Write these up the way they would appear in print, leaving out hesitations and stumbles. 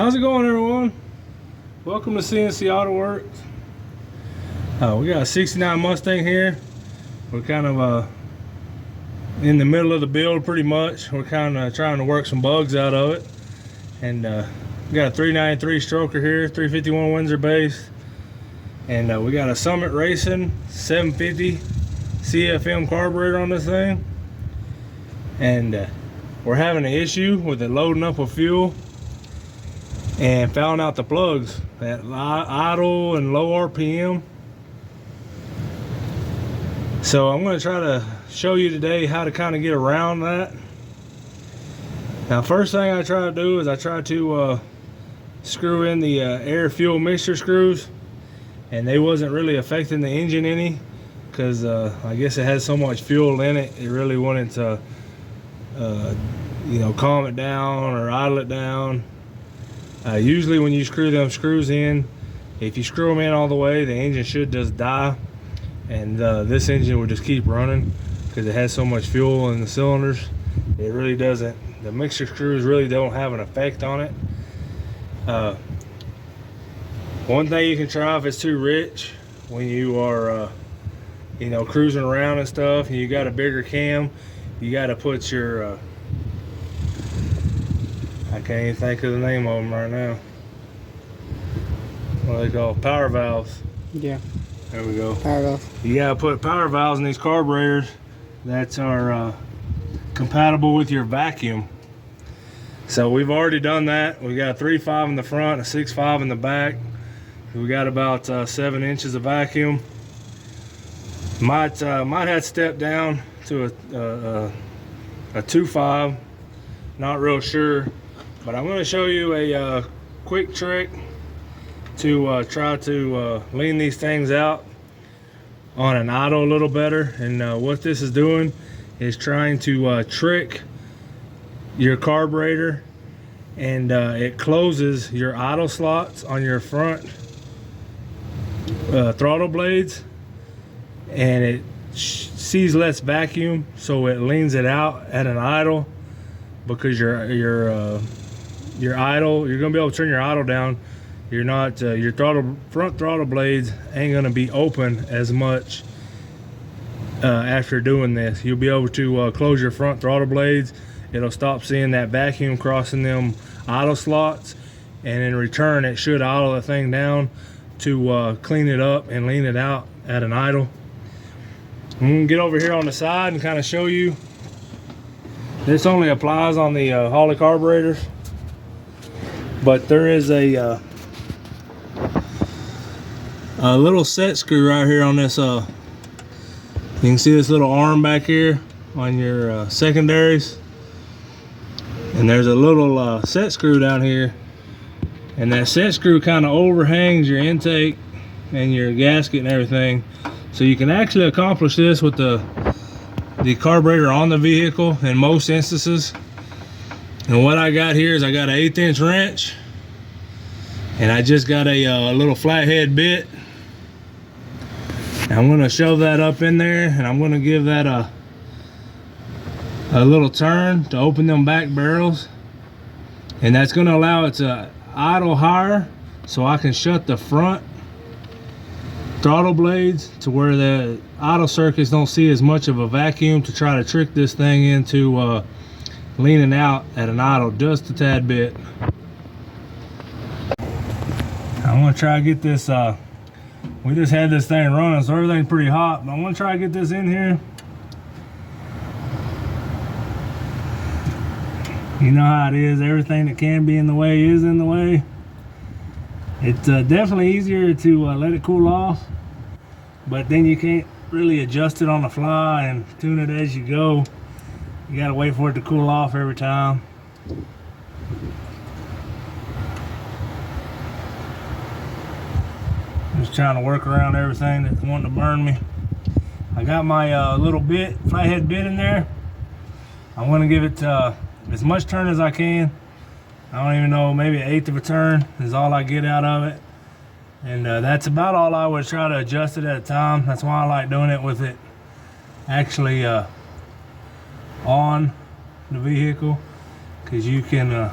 How's it going, everyone? Welcome to CNC Auto Works. We got a 69 Mustang here. We're kind of in the middle of the build pretty much. We're kind of trying to work some bugs out of it. And we got a 393 stroker here, 351 Windsor base. And we got a Summit Racing 750 CFM carburetor on this thing. And we're having an issue with it loading up with fuel and fouling out the plugs at idle and low RPM. So I'm going to try to show you today how to kind of get around that. Now, first thing I try to do is I try to screw in the air fuel mixture screws, and they wasn't really affecting the engine any, because I guess it has so much fuel in it, it really wanted to you know, calm it down or idle it down. Usually when you screw them screws in, if you screw them in all the way, the engine should just die, and this engine will just keep running because it has so much fuel in the cylinders. It really doesn't, the mixture screws really don't have an effect on it. One thing you can try if it's too rich, when you are you know, cruising around and stuff and you got a bigger cam, you got to put your I can't even think of the name of them right now. What are they called? Power valves. Yeah. There we go. Power valves. You gotta put power valves in these carburetors that are compatible with your vacuum. So we've already done that. We got a 3.5 in the front, a 6.5 in the back. We got about 7 inches of vacuum. Might have to step down to a 2.5. Not real sure. But I'm going to show you a quick trick to try to lean these things out on an idle a little better. And what this is doing is trying to trick your carburetor, and it closes your idle slots on your front throttle blades, and it sees less vacuum, so it leans it out at an idle, because your idle, you're gonna be able to turn your idle down. You're not your front throttle blades ain't gonna be open as much after doing this. You'll be able to close your front throttle blades. It'll stop seeing that vacuum crossing them idle slots, and in return it should idle the thing down to clean it up and lean it out at an idle. I'm gonna get over here on the side and kind of show you. This only applies on the holley carburetors, but there is a little set screw right here on this. You can see this little arm back here on your secondaries, and there's a little set screw down here, and that set screw kind of overhangs your intake and your gasket and everything. So you can actually accomplish this with the carburetor on the vehicle in most instances. And what I got here is I got an 1/8 inch wrench, and I just got a little flathead bit. And I'm going to shove that up in there, and I'm going to give that a little turn to open them back barrels, and that's going to allow it to idle higher, so I can shut the front throttle blades to where the idle circuits don't see as much of a vacuum, to try to trick this thing into leaning out at an idle just a tad bit. I'm gonna try to get this, we just had this thing running, so everything's pretty hot, but I'm gonna try to get this in here. You know how it is, everything that can be in the way is in the way. It's definitely easier to let it cool off, but then you can't really adjust it on the fly and tune it as you go. You gotta wait for it to cool off every time. Just trying to work around everything that's wanting to burn me. I got my little bit, flathead bit in there. I'm gonna give it as much turn as I can. I don't even know, maybe 1/8 of a turn is all I get out of it. And that's about all I would try to adjust it at a time. That's why I like doing it with it actually on the vehicle, because you can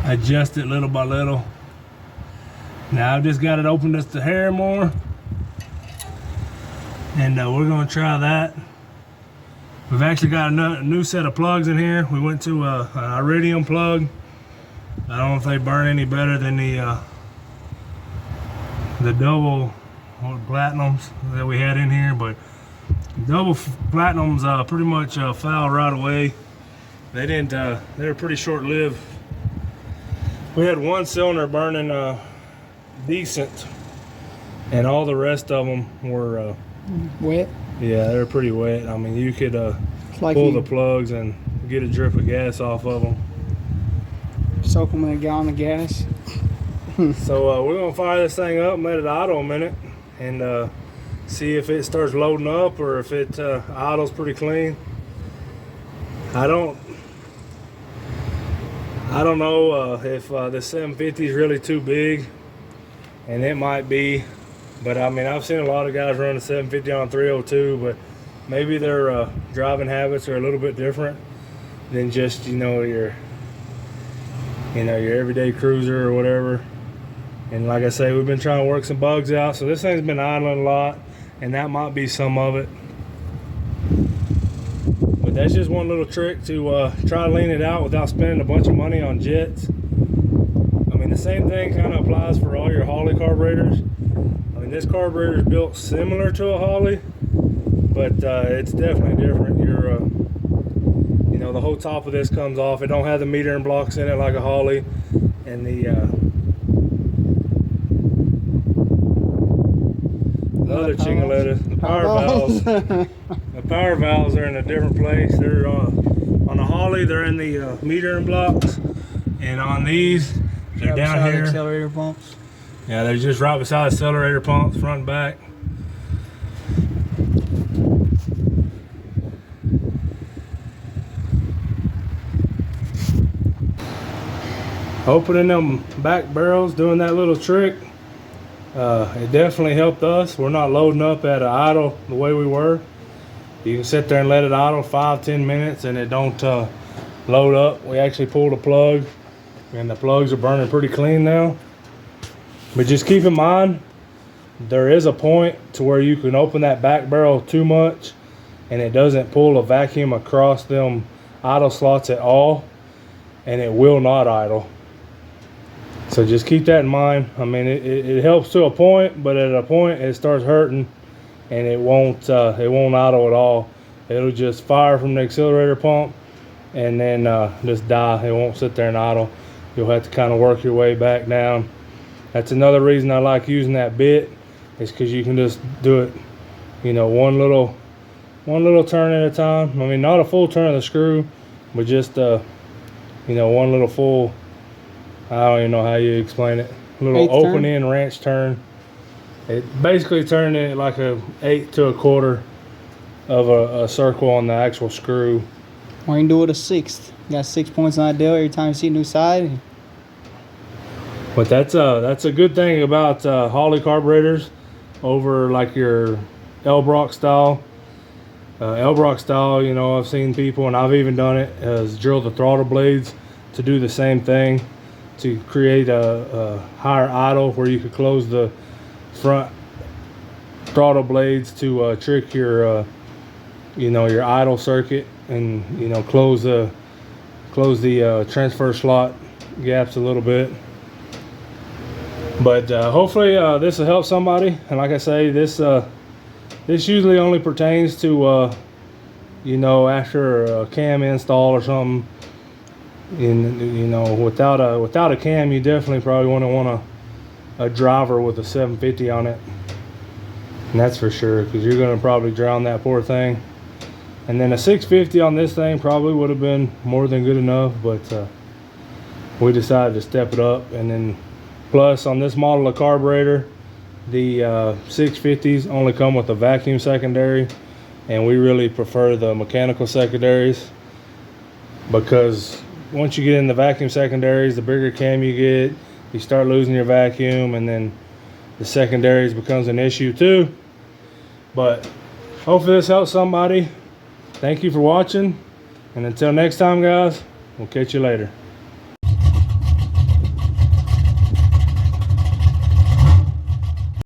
adjust it little by little. Now I've just got it open just a hair more, and we're gonna try that. We've actually got a new set of plugs in here. We went to an iridium plug. I don't know if they burn any better than the double platinums that we had in here, but double platinums pretty much foul right away. They didn't. They were pretty short-lived. We had one cylinder burning decent, and all the rest of them were wet. Yeah, they're pretty wet. I mean, you could pull the plugs and get a drip of gas off of them. Soak them in a gallon of gas. So we're gonna fire this thing up and let it idle a minute, and see if it starts loading up or if it idles pretty clean. I don't know if the 750 is really too big, and it might be. But I mean, I've seen a lot of guys run a 750 on 302, but maybe their driving habits are a little bit different than just your everyday cruiser or whatever. And like I say, we've been trying to work some bugs out, so this thing's been idling a lot, and that might be some of it. But that's just one little trick to try to lean it out without spending a bunch of money on jets. I mean, the same thing kind of applies for all your holley carburetors. I mean, this carburetor is built similar to a holley, but it's definitely different. The whole top of this comes off. It don't have the metering blocks in it like a holley, and the other chingaletas, the power valves are in a different place. They're on a holley, they're in the metering blocks, and on these, they're down here. The accelerator pumps. Yeah, they're just right beside the accelerator pumps, front and back. Opening them back barrels, doing that little trick, it definitely helped us. We're not loading up at an idle the way we were. You can sit there and let it idle 5-10 minutes and it don't load up. We actually pulled a plug, and the plugs are burning pretty clean now. But just keep in mind, there is a point to where you can open that back barrel too much and it doesn't pull a vacuum across them idle slots at all, and it will not idle. So just keep that in mind. I mean, it helps to a point, but at a point it starts hurting, and it won't idle at all. It'll just fire from the accelerator pump and then just die. It won't sit there and idle. You'll have to kind of work your way back down. That's another reason I like using that bit, is because you can just do it, one little turn at a time. I mean, not a full turn of the screw, but just one little full. I don't even know how you explain it. A little open end wrench turn. It basically turned it like a 1/8 to 1/4 of a circle on the actual screw. Or you can do it a 1/6. You got 6 points on that deal every time you see a new side. But that's a good thing about holley carburetors over like your L-Brock style. L-Brock style, I've seen people, and I've even done it, is drill the throttle blades to do the same thing, to create a higher idle where you could close the front throttle blades to trick your your idle circuit, and close the transfer slot gaps a little bit. But hopefully this will help somebody. And like I say, this usually only pertains to after a cam install or something. Without a cam, you definitely probably want a driver with a 750 on it, and that's for sure, because you're going to probably drown that poor thing. And then a 650 on this thing probably would have been more than good enough, but we decided to step it up. And then plus, on this model of carburetor, the 650s only come with a vacuum secondary, and we really prefer the mechanical secondaries, because once you get in the vacuum secondaries, the bigger cam you get, you start losing your vacuum, and then the secondaries becomes an issue too. But hopefully this helps somebody. Thank you for watching, and until next time, guys, we'll catch you later.